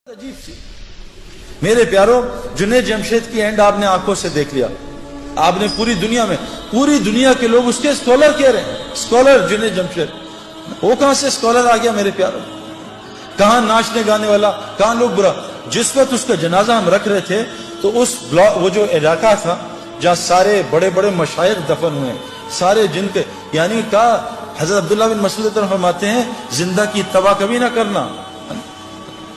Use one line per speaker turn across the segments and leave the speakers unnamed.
عجیب سی میرے پیاروں، جنید جمشید کی اینڈ آپ نے آنکھوں سے دیکھ لیا. آپ نے پوری دنیا کے لوگ اس کے اسکالر کہہ رہے ہیں. اسکالر جنید جمشید، وہ کہاں سے اسکالر آ گیا میرے پیاروں؟ کہاں ناچنے گانے والا، کہاں لوگ برا. جس وقت اس کا جنازہ ہم رکھ رہے تھے تو اس وہ جو علاقہ تھا جہاں سارے بڑے بڑے مشائخ دفن ہوئے، سارے جن کے یعنی کہا حضرت عبداللہ بن مسعود فرماتے ہیں زندہ کی اتباع کبھی نہ کرنا.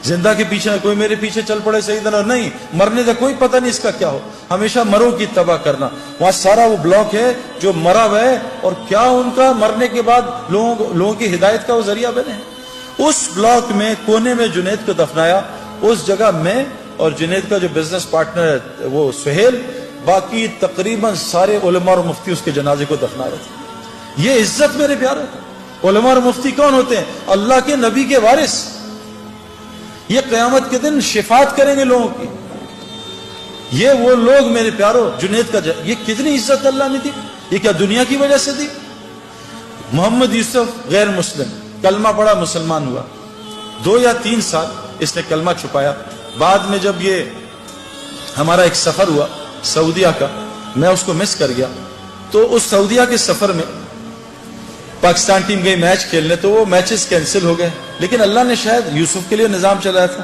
زندہ کے پیچھے کوئی میرے پیچھے چل پڑے سیدنا، نہیں، مرنے کا کوئی پتہ نہیں اس کا کیا ہو، ہمیشہ مروں کی اتباع کرنا. وہاں سارا وہ بلاک ہے جو مرا ہوا ہے اور کیا ان کا مرنے کے بعد لوگوں کی ہدایت کا وہ ذریعہ بنے. اس بلاک میں کونے میں جنید کو دفنایا. اس جگہ میں اور جنید کا جو بزنس پارٹنر ہے وہ سہیل، باقی تقریباً سارے علماء اور مفتی اس کے جنازے کو دفنا رہے تھے. یہ عزت میرے پیارے. علماء اور مفتی کون ہوتے ہیں؟ اللہ کے نبی کے وارث. یہ قیامت کے دن شفاعت کریں گے لوگوں کی. یہ وہ لوگ میرے پیاروں، جنید کا یہ کتنی عزت اللہ نے دی. یہ کیا دنیا کی وجہ سے دی؟ محمد یوسف غیر مسلم، کلمہ پڑھا، مسلمان ہوا. 2 یا 3 سال اس نے کلمہ چھپایا. بعد میں جب یہ ہمارا ایک سفر ہوا سعودیہ کا، میں اس کو مس کر گیا. تو اس سعودیہ کے سفر میں پاکستان ٹیم گئی میچ کھیلنے، تو وہ میچز کینسل ہو گئے. لیکن اللہ نے شاید یوسف کے لیے نظام چلایا تھا.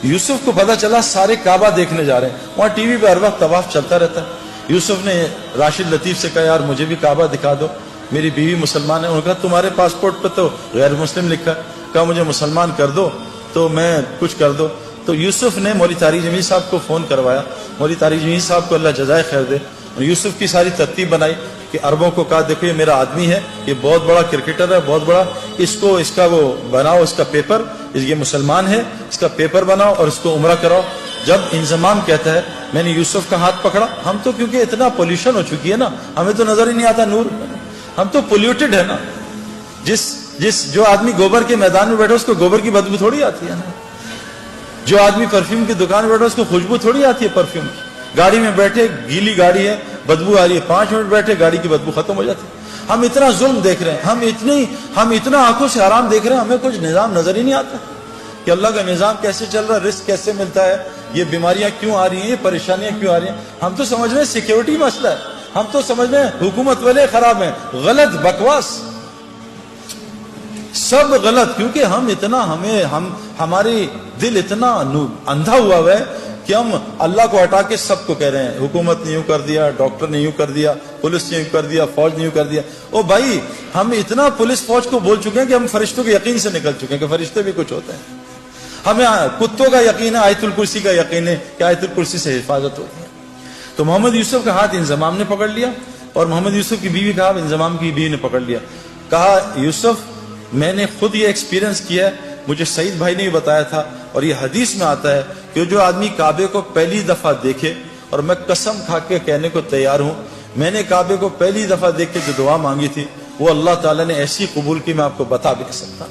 یوسف کو پتا چلا سارے کعبہ دیکھنے جا رہے ہیں. وہاں ٹی وی پہ ہر وقت طواف چلتا رہتا ہے. یوسف نے راشد لطیف سے کہا یار مجھے بھی کعبہ دکھا دو، میری بیوی مسلمان ہے. انہوں نے کہا تمہارے پاسپورٹ پہ تو غیر مسلم لکھا ہے. کہا مجھے مسلمان کر دو تو میں کچھ کر دو. تو یوسف نے مولوی طارق جمیل صاحب کو فون کروایا. مولوی طارق جمیل صاحب کو اللہ جزائے خیر دے. یوسف کی ساری ترتیب بنائی کہ عربوں کو کہا دیکھو یہ میرا آدمی ہے، یہ بہت بڑا کرکٹر ہے، بہت بڑا، اس کا وہ بناؤ، اس کا پیپر، یہ مسلمان ہے، اس کا پیپر بناؤ اور اس کو عمرہ کراؤ. جب انضمام کہتا ہے میں نے یوسف کا ہاتھ پکڑا. ہم تو کیونکہ اتنا پولیوشن ہو چکی ہے نا، ہمیں تو نظر ہی نہیں آتا نور، ہم تو پولیوٹڈ ہے نا. جو آدمی گوبر کے میدان میں بیٹھا اس کو گوبر کی بدبو تھوڑی آتی ہے نا. جو آدمی پرفیوم کی دکان میں بیٹھا اس کو خوشبو تھوڑی آتی ہے پرفیوم کی. گاڑی میں بیٹھے گیلی گاڑی ہے، بدبو آ رہی ہے، 5 منٹ بیٹھے گاڑی کی بدبو ختم ہو جاتی ہے. ہم اتنا ظلم دیکھ رہے ہیں، ہم اتنا آنکھوں سے حرام دیکھ رہے ہیں، ہمیں کچھ نظام نظر ہی نہیں آتا کہ اللہ کا نظام کیسے چل رہا ہے، رزق کیسے ملتا ہے، یہ بیماریاں کیوں آ رہی ہیں، یہ پریشانیاں کیوں آ رہی ہیں. ہم تو سمجھ رہے ہیں سیکیورٹی مسئلہ ہے، ہم تو سمجھ رہے ہیں حکومت والے خراب ہیں. غلط، بکواس، سب غلط. کیونکہ ہمارے دل اتنا اندھا ہوا ہے کہ ہم اللہ کو ہٹا کے سب کو کہہ رہے ہیں حکومت نے یوں کر دیا، ڈاکٹر نے یوں کر دیا، پولیس نے یوں کر دیا، فوج نے یوں کر دیا. او بھائی، ہم اتنا پولیس فوج کو بول چکے ہیں کہ ہم فرشتوں کے یقین سے نکل چکے ہیں کہ فرشتے بھی کچھ ہوتے ہیں. ہمیں کتوں کا یقین ہے، آیت الکرسی کا یقین ہے کہ آیت الکرسی سے حفاظت ہوتی ہے. تو محمد یوسف کا ہاتھ انضمام نے پکڑ لیا اور محمد یوسف کی بیوی کا ہاتھ انضمام کی بیوی نے پکڑ لیا. کہا یوسف میں نے خود یہ ایکسپیرینس کیا ہے، مجھے سعید بھائی نے بتایا تھا، اور یہ حدیث میں آتا ہے کہ جو آدمی کعبے کو پہلی دفعہ دیکھے، اور میں قسم کھا کے کہنے کو تیار ہوں، میں نے کعبے کو پہلی دفعہ دیکھ کے جو دعا مانگی تھی وہ اللہ تعالیٰ نے ایسی قبول کی میں آپ کو بتا بھی نہیں سکتا.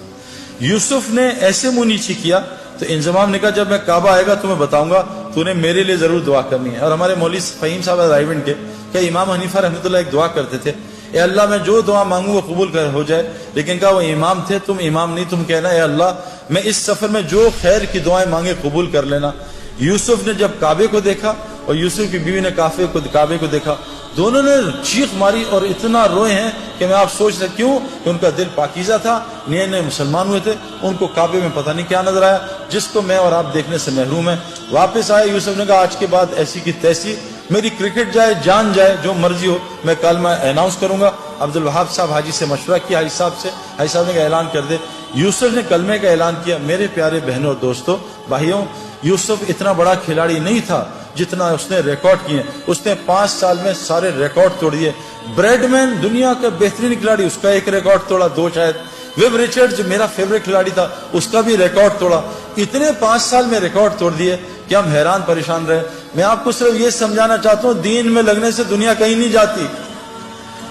یوسف نے ایسے منہ نیچی کیا تو انضمام نے کہا جب میں کعبہ آئے گا تمہیں بتاؤں گا، تو نے میرے لیے ضرور دعا کرنی ہے. اور ہمارے مولوی فہیم صاحب رائیونڈ کے کہ امام حنیفہ رحمۃ اللہ ایک دعا کرتے تھے، اے اللہ میں جو دعا مانگوں وہ قبول ہو جائے. لیکن کہا وہ امام تھے، تم امام نہیں، تم کہنا اے اللہ میں اس سفر میں جو خیر کی دعائیں مانگے قبول کر لینا. یوسف نے جب کعبے کو دیکھا اور یوسف کی بیوی نے کعبے کو دیکھا، دونوں نے چیخ ماری اور اتنا روئے ہیں کہ میں آپ سوچ سکتے کیوں کہ ان کا دل پاکیزہ تھا، نئے نئے مسلمان ہوئے تھے. ان کو کعبے میں پتہ نہیں کیا نظر آیا جس کو میں اور آپ دیکھنے سے محروم ہیں. واپس آئے، یوسف نے کہا آج کے بعد ایسی کی تیسی، میری کرکٹ جائے، جان جائے، جو مرضی ہو، میں کلمہ اناؤنس کروں گا. عبدالوہاب صاحب حاجی سے مشورہ کیا، حاجی صاحب سے، حاجی صاحب نے کہا اعلان کر دے. یوسف نے کلمے کا اعلان کیا. میرے پیارے بہنوں اور دوستوں، بھائیوں، یوسف اتنا بڑا کھلاڑی نہیں تھا جتنا اس نے ریکارڈ کیے. اس نے 5 سال میں سارے ریکارڈ توڑ دیے. بریڈ مین دنیا کا بہترین کھلاڑی، اس کا ایک ریکارڈ توڑا، 2 شاید. ویب ریچرڈ جو میرا فیوریٹ کھلاڑی تھا اس کا بھی ریکارڈ توڑا. اتنے 5 سال میں ریکارڈ توڑ دیے کہ ہم حیران پریشان رہے. میں آپ کو صرف یہ سمجھانا چاہتا ہوں دین میں لگنے سے دنیا کہیں نہیں جاتی.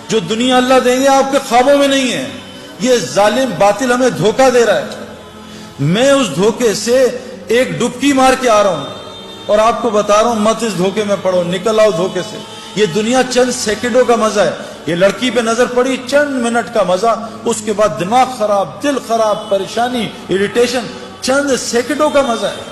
جو دنیا اللہ دیں گے آپ کے خوابوں میں نہیں ہے. یہ ظالم باطل ہمیں دھوکہ دے رہا ہے. میں اس دھوکے سے ایک ڈبکی مار کے آ رہا ہوں اور آپ کو بتا رہا ہوں مت اس دھوکے میں پڑو، نکل آؤ دھوکے سے. یہ دنیا چند سیکنڈوں کا مزہ ہے. یہ لڑکی پہ نظر پڑی، چند منٹ کا مزہ، اس کے بعد دماغ خراب، دل خراب، پریشانی، اریٹیشن، چند سیکنڈوں کا مزہ ہے.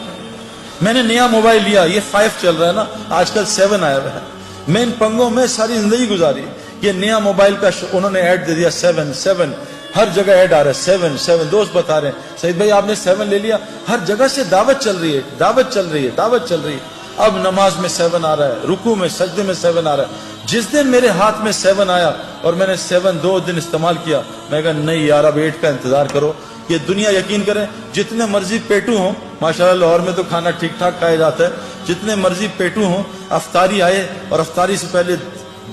میں نے نیا موبائل لیا, یہ 5 چل رہا ہے نا, آج کل 7 آیا ہوا ہے. میں ان پنگوں میں ساری زندگی گزاری. یہ نیا موبائل کا انہوں نے ایڈ دے دیا 7 ہر جگہ ایڈ آ رہا ہے 7. دوست بتا رہے ہیں سعید بھائی آپ نے 7 لے لیا, ہر جگہ سے دعوت چل رہی ہے, دعوت چل رہی ہے, دعوت چل رہی ہے. اب نماز میں 7 آ رہا ہے, رکوع میں سجدے میں 7 آ رہا ہے. جس دن میرے ہاتھ میں 7 آیا اور میں نے 7 2 دن استعمال کیا, میں کہا نہیں یار اب 8 کا انتظار کرو. یہ دنیا یقین کریں جتنے مرضی پیٹو ہوں, ماشاءاللہ لاہور میں تو کھانا ٹھیک ٹھاک کھایا جاتا ہے, جتنے مرضی پیٹو ہوں, افطاری آئے اور افطاری سے پہلے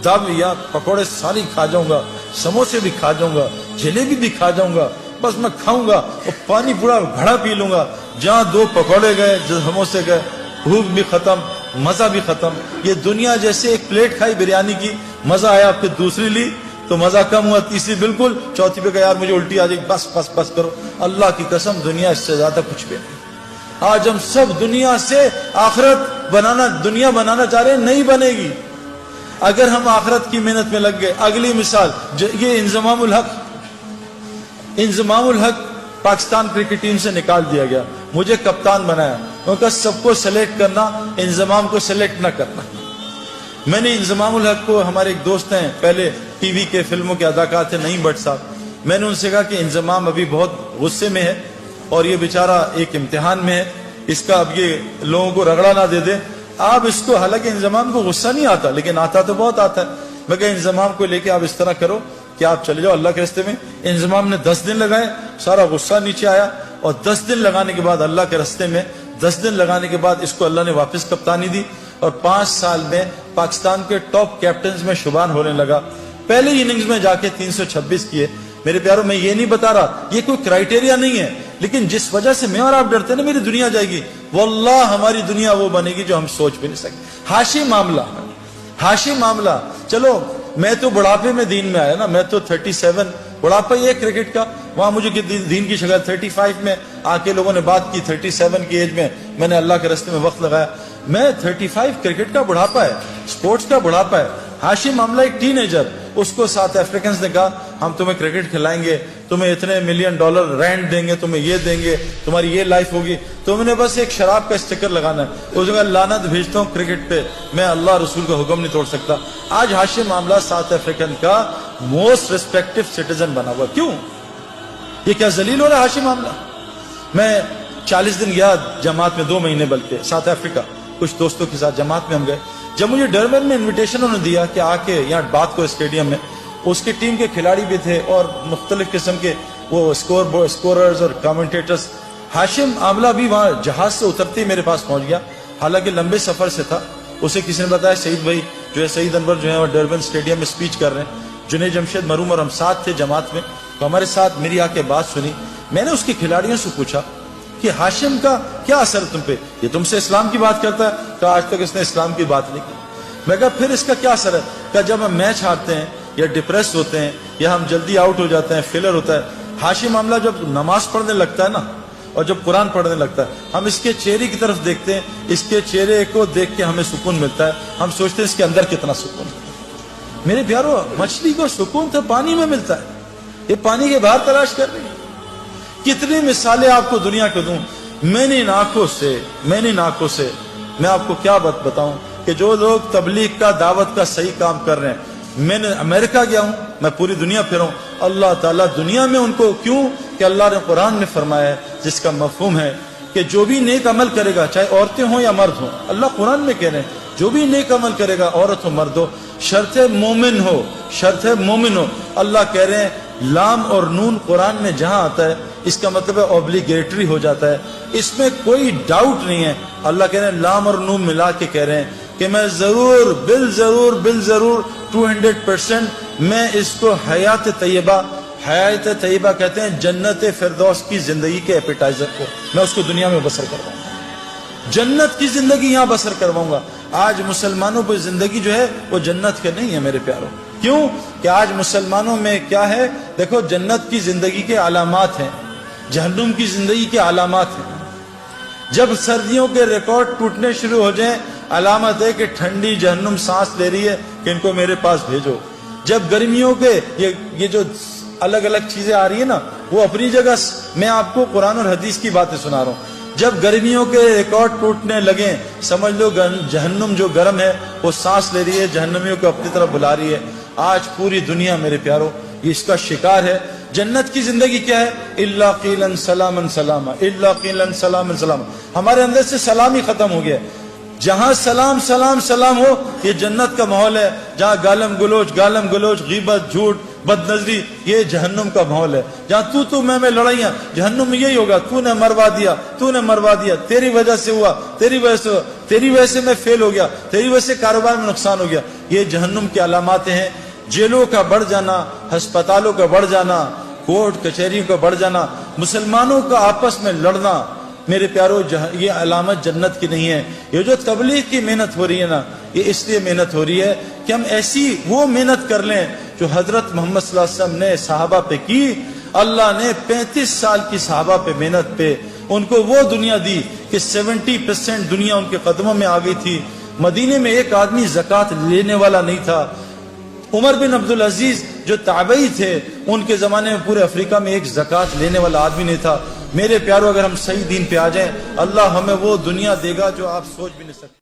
دب یا پکوڑے ساری کھا جاؤں گا, سموسے بھی کھا جاؤں گا, جلیبی بھی کھا جاؤں گا, بس میں کھاؤں گا اور پانی پورا گھڑا پی لوں گا. جہاں 2 پکوڑے گئے, سموسے گئے, بھوک بھی ختم, مزہ بھی ختم. یہ دنیا جیسے ایک پلیٹ کھائی بریانی کی, مزہ آیا, پھر دوسری لی تو مزہ کم ہوا, تیسری بالکل, چوتھی پہ کہا یار مجھے الٹی آ جائے, بس بس بس کرو. اللہ کی قسم دنیا اس سے زیادہ کچھ بھی نہیں. آج ہم سب دنیا سے آخرت بنانا, دنیا بنانا چاہ رہے ہیں, نہیں بنے گی اگر ہم آخرت کی محنت میں لگ گئے. اگلی مثال, یہ انضمام الحق پاکستان کرکٹ ٹیم سے نکال دیا گیا, مجھے کپتان بنایا. ان کا سب کو سلیکٹ کرنا, انضمام کو سلیکٹ نہ کرنا. میں نے انضمام الحق کو, ہمارے ایک دوست ہیں پہلے ٹی وی کے فلموں کے اداکار تھے نعیم بٹ صاحب, میں نے ان سے کہا کہ انضمام ابھی بہت غصے میں ہے اور یہ بیچارہ ایک امتحان میں ہے, اس کا اب یہ لوگوں کو رگڑا نہ دے دے. آپ اس کو, حالانکہ انضمام کو غصہ نہیں آتا لیکن آتا تو بہت آتا ہے. میں کہا انضمام کو لے کے آپ اس طرح کرو کہ آپ چلے جاؤ اللہ کے راستے میں. انضمام نے 10 دن لگائے, سارا غصہ نیچے آیا, اور 10 دن لگانے کے بعد اللہ کے راستے میں 10 دن لگانے کے بعد اس کو اللہ نے واپس کپتانی دی, اور 5 سال میں پاکستان کے ٹاپ کیپٹنز میں شمار ہونے لگا. پہلی اننگز میں جا کے 326 کیے. میرے پیاروں, میں یہ نہیں بتا رہا, یہ کوئی کرائٹیریا نہیں ہے, لیکن جس وجہ سے میں اور آپ ڈرتے ہیں نا میری دنیا جائے گی, واللہ ہماری دنیا وہ بنے گی جو ہم سوچ بھی نہیں سکتے. ہاشی معاملہ, چلو میں تو بڑھاپے میں دین میں آیا نا, میں تو 37 بڑھاپا یہ کرکٹ کا, وہاں مجھے دین کی شکل 35 میں آ کے لوگوں نے بات کی, 37 کی ایج میں میں نے اللہ کے راستے میں وقت لگایا. میں 35 کرکٹ کا بڑھاپا ہے, سپورٹس کا بڑھاپا ہے. ہاشی معاملہ ایک ٹین ایجر, اس کو ساؤتھ افریکنز نے کہا ہم تمہیں کرکٹ کھلائیں گے, تمہیں اتنے $1 ملین رینٹ دیں گے, تمہیں یہ دیں گے, تمہاری یہ لائف ہوگی, تم نے بس ایک شراب کا اسٹیکر لگانا ہے. اس نے کہا لعنت بھیجتا ہوں کرکٹ پہ, میں اللہ رسول کا حکم نہیں توڑ سکتا. آج ہاشی معاملہ ساؤتھ افریکن کا موسٹ ریسپیکٹیو سٹیزن بنا ہوا. کیوں یہ کیا ذلیل ہو رہا ہے ہاشی معاملہ؟ میں 40 دن گیا جماعت میں, 2 مہینے بلکہ, ساؤتھ افریقہ, کچھ دوستوں کے ساتھ جماعت میں ہم گئے. جب مجھے ڈربن میں انویٹیشن انہوں نے دیا کہ آ کے یہاں بات کو اسٹیڈیم میں, اس کی ٹیم کے کھلاڑی بھی تھے اور مختلف قسم کے وہ اسکوررز اور کامنٹیٹرز. ہاشم عاملہ بھی وہاں جہاز سے اترتے ہی میرے پاس پہنچ گیا, حالانکہ لمبے سفر سے تھا. اسے کسی نے بتایا سعید بھائی جو ہے, سعید انور جو ہے وہ ڈربن اسٹیڈیم میں اسپیچ کر رہے ہیں. جنید جمشید مروم اور ہم ساتھ تھے جماعت میں, تو ہمارے ساتھ میری آ کے بات سنی. میں نے اس کے کھلاڑیوں سے پوچھا کہ ہاشم کا کیا اثر ہے تم پہ, یہ تم سے اسلام کی بات کرتا ہے, کہ آج تک اس نے اسلام کی بات نہیں کی. میں کہا پھر اس کا کیا اثر ہے؟ کہ جب ہم میچ ہارتے ہیں یا ڈپریس ہوتے ہیں یا ہم جلدی آؤٹ ہو جاتے ہیں, فیلر ہوتا ہے, ہاشم معاملہ جب نماز پڑھنے لگتا ہے نا اور جب قرآن پڑھنے لگتا ہے, ہم اس کے چہرے کی طرف دیکھتے ہیں, اس کے چہرے کو دیکھ کے ہمیں سکون ملتا ہے, ہم سوچتے ہیں اس کے اندر کتنا سکون ہے. میرے پیارو, مچھلی کو سکون تو پانی میں ملتا ہے, یہ پانی کے باہر تلاش کر رہی ہے. کتنی مثالیں آپ کو دنیا کو دوں. میں نے ان آنکھوں سے میں آپ کو کیا بات بتاؤں کہ جو لوگ تبلیغ کا, دعوت کا صحیح کام کر رہے ہیں, میں نے امریکہ گیا ہوں, میں پوری دنیا پھروں, اللہ تعالیٰ دنیا میں ان کو, کیوں کہ اللہ نے قرآن میں فرمایا ہے جس کا مفہوم ہے کہ جو بھی نیک عمل کرے گا, چاہے عورتیں ہوں یا مرد ہوں, اللہ قرآن میں کہہ رہے ہیں جو بھی نیک عمل کرے گا, عورت ہو مرد ہو, شرط مومن ہو. اللہ کہہ رہے ہیں لام اور نون قرآن میں جہاں آتا ہے اس کا مطلب ہے اوبلیگیٹری ہو جاتا ہے, اس میں کوئی ڈاؤٹ نہیں ہے. اللہ کہہ رہے ہیں لام اور نون ملا کے کہہ رہے ہیں کہ میں ضرور بالضرور 200% میں اس کو حیات طیبہ کہتے ہیں, جنت فردوس کی زندگی کے ایپیٹائزر کو, میں اس کو دنیا میں بسر کرواؤں گا, جنت کی زندگی یہاں بسر کرواؤں گا. آج مسلمانوں پہ زندگی جو ہے وہ جنت کے نہیں ہے میرے پیاروں. کیوں کہ آج مسلمانوں میں کیا ہے, دیکھو جنت کی زندگی کے علامات ہیں, جہنم کی زندگی کے علامات ہیں. جب سردیوں کے ریکارڈ ٹوٹنے شروع ہو جائیں, علامت ہے کہ ٹھنڈی جہنم سانس لے رہی ہے کہ ان کو میرے پاس بھیجو. جب گرمیوں کے یہ جو الگ الگ چیزیں آ رہی ہیں نا, وہ اپنی جگہ, میں آپ کو قرآن اور حدیث کی باتیں سنا رہا ہوں. جب گرمیوں کے ریکارڈ ٹوٹنے لگیں سمجھ لو جہنم جو گرم ہے وہ سانس لے رہی ہے، جہنمیوں کو اپنی طرف بلا رہی ہے۔ آج پوری دنیا میرے پیارو یہ اس کا شکار ہے۔ جنت کی زندگی کیا ہے؟ الا قیلا سلاما سلاما، الا قیلا سلاما سلاما۔ ہمارے اندر سے سلام ہی ختم ہو گیا۔ جہاں سلام سلام سلام ہو یہ جنت کا ماحول ہے، جہاں گالم گلوچ غیبت جھوٹ بد نظری یہ جہنم کا ماحول ہے۔ جہاں تو میں لڑائیاں جہنم میں یہی ہوگا، تو نے مروا دیا، تیری وجہ سے ہوا، تیری وجہ سے میں فیل ہو گیا، تیری وجہ سے کاروبار میں نقصان ہو گیا۔ یہ جہنم کی علامات ہیں۔ جیلوں کا بڑھ جانا، ہسپتالوں کا بڑھ جانا، کورٹ کچہریوں کا بڑھ جانا، مسلمانوں کا آپس میں لڑنا، میرے پیارو یہ علامت جنت کی نہیں ہے۔ یہ جو تبلیغ کی محنت ہو رہی ہے نا، یہ اس لیے محنت ہو رہی ہے کہ ہم ایسی وہ محنت کر لیں جو حضرت محمد صلی اللہ علیہ وسلم نے صحابہ پہ کی۔ اللہ نے 35 سال کی صحابہ پہ محنت پہ ان کو وہ دنیا دی کہ 70% دنیا ان کے قدموں میں آ گئی تھی۔ مدینے میں ایک آدمی زکوٰۃ لینے والا نہیں تھا۔ عمر بن عبدالعزیز جو تابعی تھے ان کے زمانے میں پورے افریقہ میں ایک زکوٰۃ لینے والا آدمی نہیں تھا۔ میرے پیارو اگر ہم صحیح دین پہ آ جائیں اللہ ہمیں وہ دنیا دے گا جو آپ سوچ بھی نہیں سکتے۔